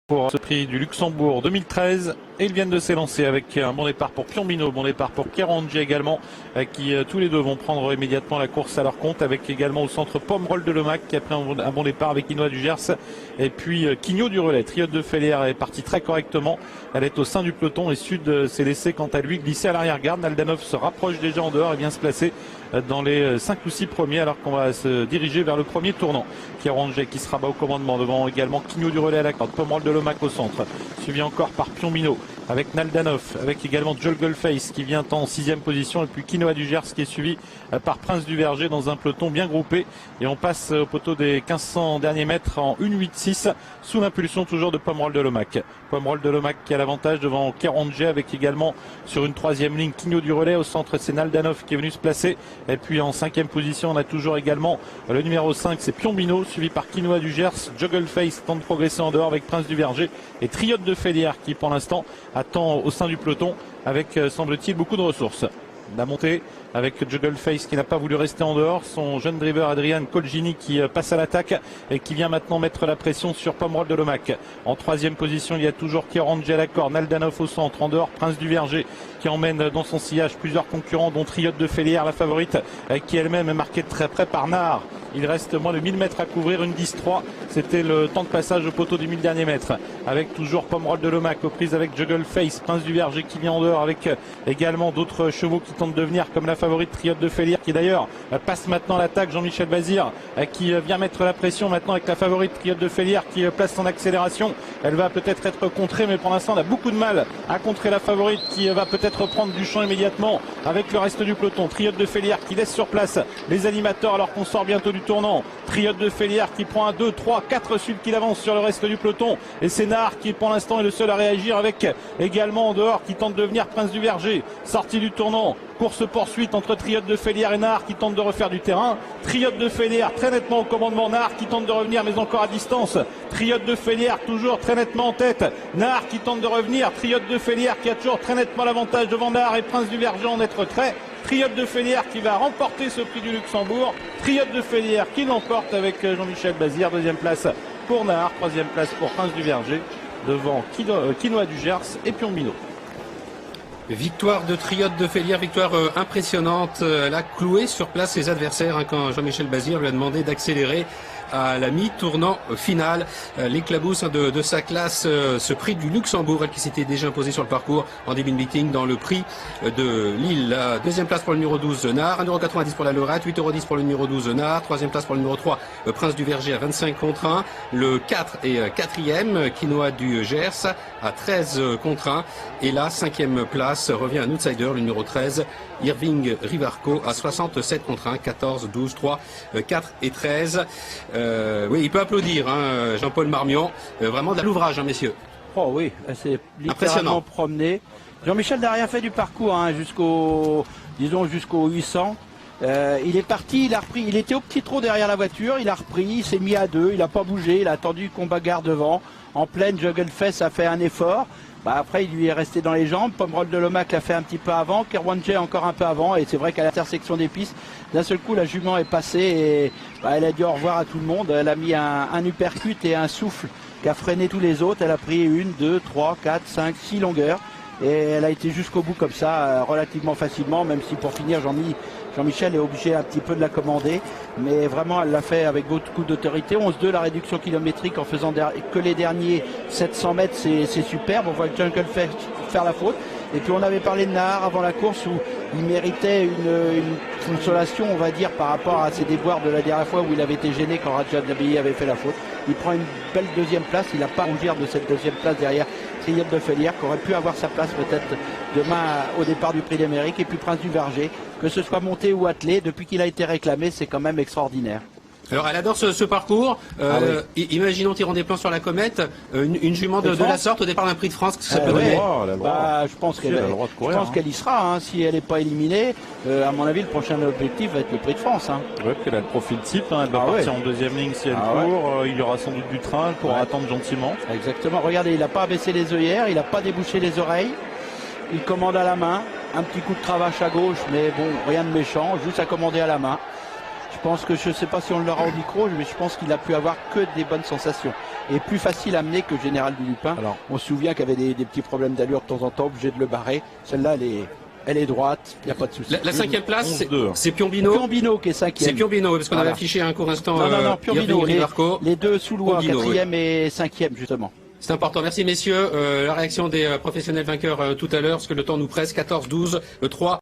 Pour ce prix du Luxembourg 2013 et ils viennent de s'élancer avec un bon départ pour Piombino, bon départ pour Keranji également qui tous les deux vont prendre immédiatement la course à leur compte avec également au centre Pomerol de Lomac qui a pris un bon départ avec Inoa du Gers et puis Quignot du relais. Triote de Félière est partie très correctement, elle est au sein du peloton et Sud s'est laissé quant à lui glisser à l'arrière-garde. Naldanov se rapproche déjà en dehors et vient se placer dans les 5 ou 6 premiers alors qu'on va se diriger vers le premier tournant. Keranji qui se rabat au commandement devant également Quignot du relais à la corde, Pomerol de Lomac au centre, suivi encore par Piombino avec Naldanov, avec également Juggle-Face qui vient en 6e position et puis Quinoa du Gers qui est suivi par Prince du Verger dans un peloton bien groupé et on passe au poteau des 1500 derniers mètres en 1.8.6 sous l'impulsion toujours de Pomerol de Lomac. Pomerol de Lomac qui a l'avantage devant Keranji avec également sur une 3e ligne Quignot du relais, au centre c'est Naldanov qui est venu se placer et puis en 5e position on a toujours également le numéro 5 c'est Piombino suivi par Quinoa du Gers. Juggle-Face tente de progresser en dehors avec Prince du Verger et Triote de Félière qui pour l'instant attend au sein du peloton avec semble-t-il beaucoup de ressources. La montée avec Juggle-Face qui n'a pas voulu rester en dehors, son jeune driver Adrian Colgini qui passe à l'attaque et qui vient maintenant mettre la pression sur Pomerol de Lomac. En 3e position il y a toujours Keranji à la corde, Naldanov au centre, en dehors Prince du Verger qui emmène dans son sillage plusieurs concurrents dont Triote de Félière la favorite qui elle-même est marquée de très près par Nahar. Il reste moins de 1000 mètres à couvrir, une 10-3. C'était le temps de passage au poteau des 1000 derniers mètres. Avec toujours Pomerol de Lomac aux prises avec Juggle-Face, Prince du Verger qui vient en dehors avec également d'autres chevaux qui tentent de venir comme la favorite Triote de Félière qui d'ailleurs passe maintenant l'attaque. Jean-Michel Bazir qui vient mettre la pression maintenant avec la favorite Triote de Félière qui place son accélération. Elle va peut-être être contrée mais pour l'instant on a beaucoup de mal à contrer la favorite qui va peut-être reprendre du champ immédiatement avec le reste du peloton. Triote de Félière qui laisse sur place les animateurs alors qu'on sort bientôt du tournant. Triote de Félière qui prend un 2, 3, 4 suites qu'il avance sur le reste du peloton et c'est Nahar qui pour l'instant est le seul à réagir avec également en dehors qui tente de venir Prince du Verger. Sortie du tournant, course poursuite entre Triote de Félière et Nahar qui tente de refaire du terrain. Triote de Félière très nettement au commandement, Nahar qui tente de revenir mais encore à distance. Triote de Félière toujours très nettement en tête, Nahar qui tente de revenir, Triote de Félière qui a toujours très nettement l'avantage devant Nahar et Prince du Verger en être trait. Triote de Félière qui va remporter ce prix du Luxembourg. Triote de Félière qui l'emporte avec Jean-Michel Bazir. 2e place pour Nahar, 3e place pour Prince du Verger, devant Quinoa du Gers et Piombino. Victoire de Triote de Félière, victoire impressionnante. Elle a cloué sur place ses adversaires quand Jean-Michel Bazir lui a demandé d'accélérer à la mi-tournant finale. L'éclabousse de sa classe, ce prix du Luxembourg, elle qui s'était déjà imposé sur le parcours en début de meeting dans le prix de Lille. La 2e place pour le numéro 12 Nahar, 1,90€ pour la Lorette, 8,10€ pour le numéro 12 Nahar, 3e place pour le numéro 3 Prince du Verger à 25 contre 1, le 4 et 4e Quinoa du Gers à 13 contre 1 et la 5e place revient à un outsider, le numéro 13 Irving Rivarco à 67 contre 1, 14, 12, 3, 4 et 13. Oui, il peut applaudir, hein, Jean-Paul Marmion. Vraiment de l'ouvrage, hein, messieurs. Oh oui, c'est littéralement promené. Jean-Michel n'a rien fait du parcours jusqu'au 800. Il est parti, il a repris. Il était au petit trot derrière la voiture, il a repris, il s'est mis à 2, il n'a pas bougé, il a attendu qu'on bagarre devant. En pleine, Juggle-Face a fait un effort. Après, il lui est resté dans les jambes. Pomerol de Lomac l'a fait un petit peu avant. Keranji encore un peu avant. Et c'est vrai qu'à l'intersection des pistes, d'un seul coup, la jument est passée et elle a dit au revoir à tout le monde. Elle a mis un uppercut et un souffle qui a freiné tous les autres. Elle a pris 1, 2, 3, 4, 5, 6 longueurs. Et elle a été jusqu'au bout comme ça, relativement facilement, même si pour finir, Jean-Michel est obligé un petit peu de la commander. Mais vraiment, elle l'a fait avec beaucoup d'autorité. 11-2, la réduction kilométrique en faisant que les derniers 700 mètres, c'est superbe. On voit que Jungle faire la faute. Et puis on avait parlé de Nahar avant la course où il méritait une consolation, on va dire, par rapport à ses déboires de la dernière fois où il avait été gêné quand Rajat Nabi avait fait la faute. Il prend une belle 2e place, il n'a pas à rougir de cette 2e place derrière Triote de Félière qui aurait pu avoir sa place peut-être demain au départ du Prix d'Amérique. Et puis Prince du Verger, que ce soit monté ou attelé, depuis qu'il a été réclamé, c'est quand même extraordinaire. Alors elle adore ce parcours. Oui. Imaginons tirant des plans sur la comète, une jument de la sorte au départ d'un prix de France. Ça peut donner. Je pense qu'elle y sera. Si elle n'est pas éliminée, à mon avis, le prochain objectif va être le prix de France. Oui, puis elle a le profil type. Elle va partir en 2e ligne si elle court. Il y aura sans doute du train. Elle pourra attendre gentiment. Exactement. Regardez, il n'a pas abaissé les œillères, il n'a pas débouché les oreilles. Il commande à la main. Un petit coup de cravache à gauche, mais bon, rien de méchant, juste à commander à la main. Je pense que, je ne sais pas si on l'aura au micro, mais je pense qu'il a pu avoir que des bonnes sensations. Et plus facile à amener que Général du Lupin. Alors, on se souvient qu'il y avait des petits problèmes d'allure de temps en temps, obligé de le barrer. Celle-là, elle est droite, il n'y a pas de souci. La cinquième place, c'est Piombino. Piombino qui est cinquième. C'est Piombino, parce qu'on avait affiché un court instant. Non, Piombino, les deux Soulois, quatrième et cinquième, justement. C'est important. Merci, messieurs. La réaction des professionnels vainqueurs tout à l'heure, parce que le temps nous presse. 14-12, le 3.